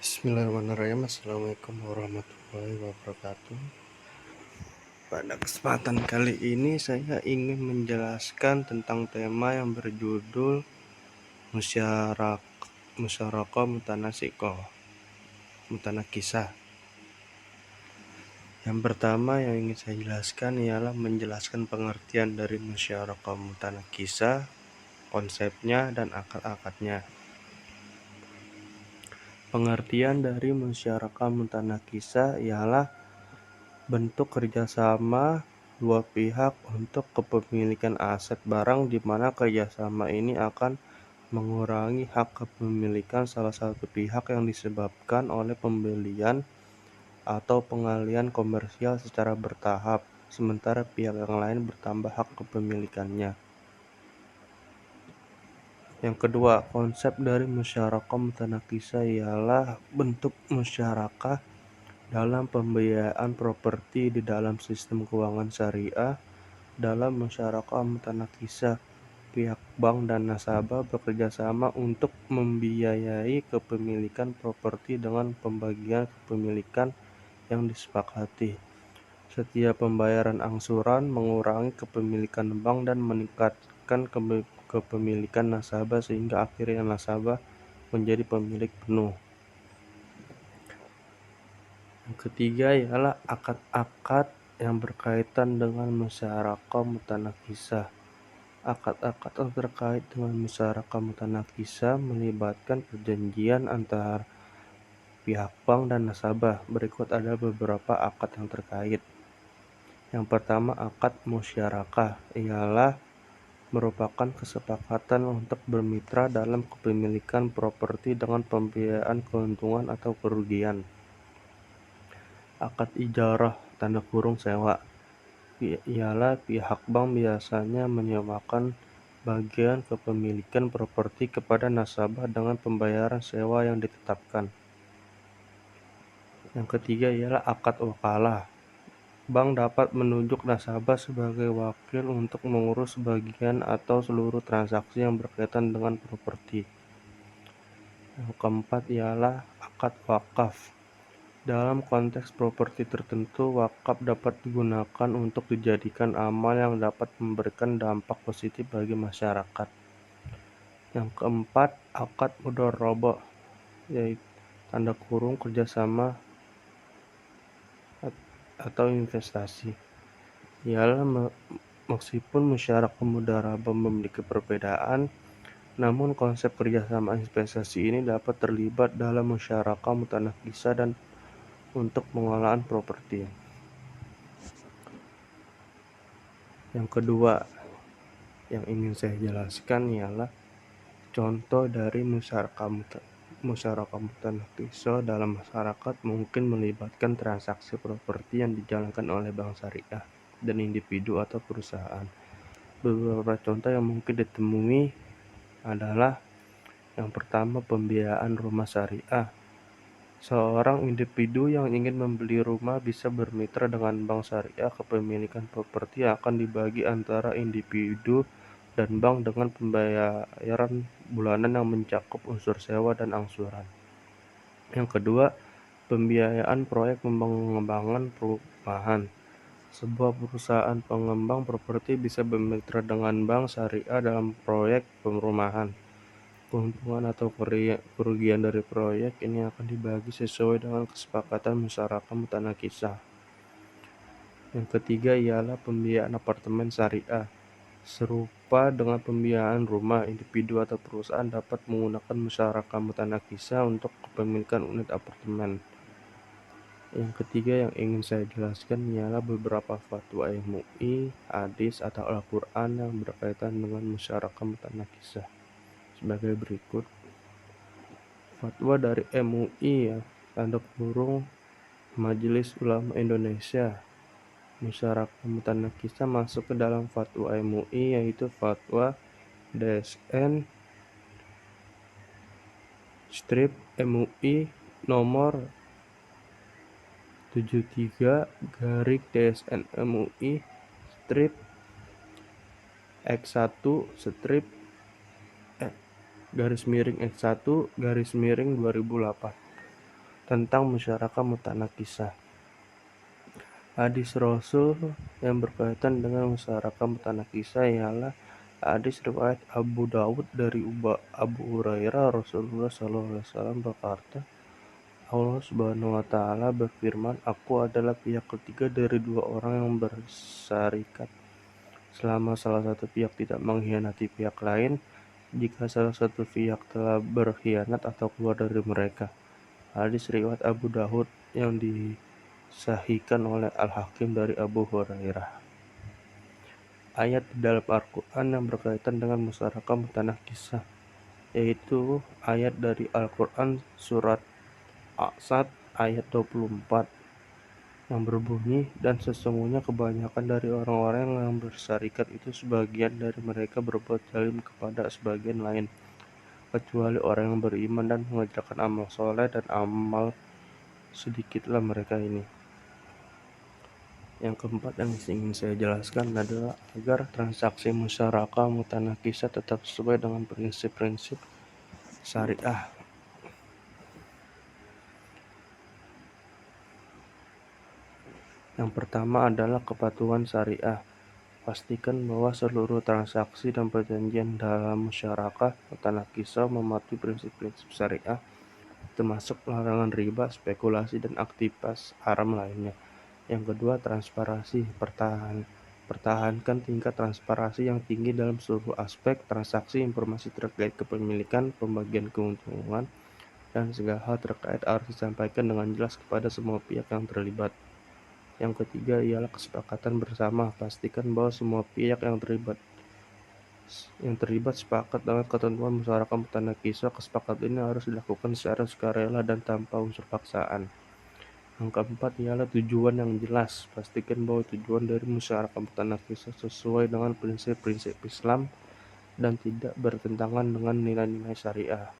Bismillahirrahmanirrahim. Assalamualaikum warahmatullahi wabarakatuh. Pada kesempatan kali ini saya ingin menjelaskan tentang tema yang berjudul Musyarakah Mutanakisah. Yang pertama yang ingin saya jelaskan ialah menjelaskan pengertian dari musyarakah mutanakisah, konsepnya dan akad-akadnya. Pengertian dari musyarakah mutanakisah ialah bentuk kerjasama dua pihak untuk kepemilikan aset barang di mana kerjasama ini akan mengurangi hak kepemilikan salah satu pihak yang disebabkan oleh pembelian atau pengalihan komersial secara bertahap, sementara pihak yang lain bertambah hak kepemilikannya. Yang kedua, konsep dari musyarakah mutanakisah ialah bentuk musyarakah dalam pembiayaan properti di dalam sistem keuangan syariah. Dalam musyarakah mutanakisah, pihak bank dan nasabah bekerja sama untuk membiayai kepemilikan properti dengan pembagian kepemilikan yang disepakati. Setiap pembayaran angsuran mengurangi kepemilikan bank dan meningkatkan kepemilikan nasabah sehingga akhirnya nasabah menjadi pemilik penuh. Yang ketiga ialah akad-akad yang berkaitan dengan musyarakah mutanakisah. Akad-akad yang terkait dengan musyarakah mutanakisah melibatkan perjanjian antara pihak bank dan nasabah. Berikut ada beberapa akad yang terkait. Yang pertama, akad musyarakah ialah merupakan kesepakatan untuk bermitra dalam kepemilikan properti dengan pembiayaan keuntungan atau kerugian. Akad ijarah (sewa) ialah pihak bank biasanya menyewakan bagian kepemilikan properti kepada nasabah dengan pembayaran sewa yang ditetapkan. Yang ketiga ialah akad wakalah. Bank dapat menunjuk nasabah sebagai wakil untuk mengurus sebagian atau seluruh transaksi yang berkaitan dengan properti. Yang keempat ialah akad wakaf. Dalam konteks properti tertentu, wakaf dapat digunakan untuk dijadikan amal yang dapat memberikan dampak positif bagi masyarakat. Yang keempat, akad mudharabah, yaitu kerjasama atau investasi. Ialah meskipun musyarakah mudharabah memiliki perbedaan, namun konsep kerjasama investasi ini dapat terlibat dalam musyarakah mutanakisah dan untuk pengelolaan properti. Yang kedua yang ingin saya jelaskan ialah contoh dari musyarakah mutanakisah dalam masyarakat mungkin melibatkan transaksi properti yang dijalankan oleh bank syariah dan individu atau perusahaan. Beberapa contoh yang mungkin ditemui adalah yang pertama, pembiayaan rumah syariah. Seorang individu yang ingin membeli rumah bisa bermitra dengan bank syariah. Kepemilikan properti akan dibagi antara individu dan bank dengan pembayaran bulanan yang mencakup unsur sewa dan angsuran. Yang kedua, pembiayaan proyek pengembangan perumahan. Sebuah perusahaan pengembang properti bisa bermitra dengan bank syariah dalam proyek perumahan. Keuntungan atau kerugian dari proyek ini akan dibagi sesuai dengan kesepakatan musyarakah mutanakisah. Yang ketiga ialah pembiayaan apartemen syariah. Serupa dengan pembiayaan rumah, individu atau perusahaan dapat menggunakan musyarakah mutanakisah untuk kepemilikan unit apartemen. Yang ketiga yang ingin saya jelaskan ialah beberapa fatwa MUI, hadis atau Al-Quran yang berkaitan dengan musyarakah mutanakisah. Sebagai berikut. Fatwa dari MUI Majelis Ulama Indonesia. Musyarakah mutanakisah masuk ke dalam fatwa MUI, yaitu fatwa DSN-MUI nomor 73/DSN-MUI X1/X1/2008. tentang musyarakah mutanakisah. Hadis Rasul yang berkaitan dengan musyarakah mutanakisah ialah hadis riwayat Abu Dawud dari Abu Hurairah. Rasulullah SAW berkata, Allah Subhanahu wa Ta'ala berfirman, "Aku adalah pihak ketiga dari dua orang yang bersarikat. Selama salah satu pihak tidak mengkhianati pihak lain, jika salah satu pihak telah berkhianat atau keluar dari mereka." Hadis riwayat Abu Dawud yang disahihkan oleh Al-Hakim dari Abu Hurairah. Ayat di dalam Al-Quran yang berkaitan dengan musyarakah mutanakisah, yaitu ayat dari Al-Quran surat A'sad ayat 24 yang berbunyi, "Dan sesungguhnya kebanyakan dari orang-orang yang bersarikat itu sebagian dari mereka berbuat zalim kepada sebagian lain, kecuali orang yang beriman dan mengerjakan amal soleh, dan amal sedikitlah mereka ini." Yang keempat yang ingin saya jelaskan adalah agar transaksi musyarakah mutanakisah tetap sesuai dengan prinsip-prinsip syariah. Yang pertama adalah kepatuhan syariah. Pastikan bahwa seluruh transaksi dan perjanjian dalam musyarakah mutanakisah mematuhi prinsip-prinsip syariah, termasuk larangan riba, spekulasi, dan aktivitas haram lainnya. Yang kedua, transparansi. Pertahankan tingkat transparansi yang tinggi dalam seluruh aspek transaksi. Informasi terkait kepemilikan, pembagian keuntungan, dan segala hal terkait harus disampaikan dengan jelas kepada semua pihak yang terlibat. Yang ketiga ialah kesepakatan bersama. Pastikan bahwa semua pihak yang terlibat sepakat dengan ketentuan musyarakah mutanakisah. Kesepakatan ini harus dilakukan secara sukarela dan tanpa unsur paksaan. Yang keempat ialah tujuan yang jelas. Pastikan bahwa tujuan dari musyarakah mutanakisah sesuai dengan prinsip-prinsip Islam dan tidak bertentangan dengan nilai-nilai syariah.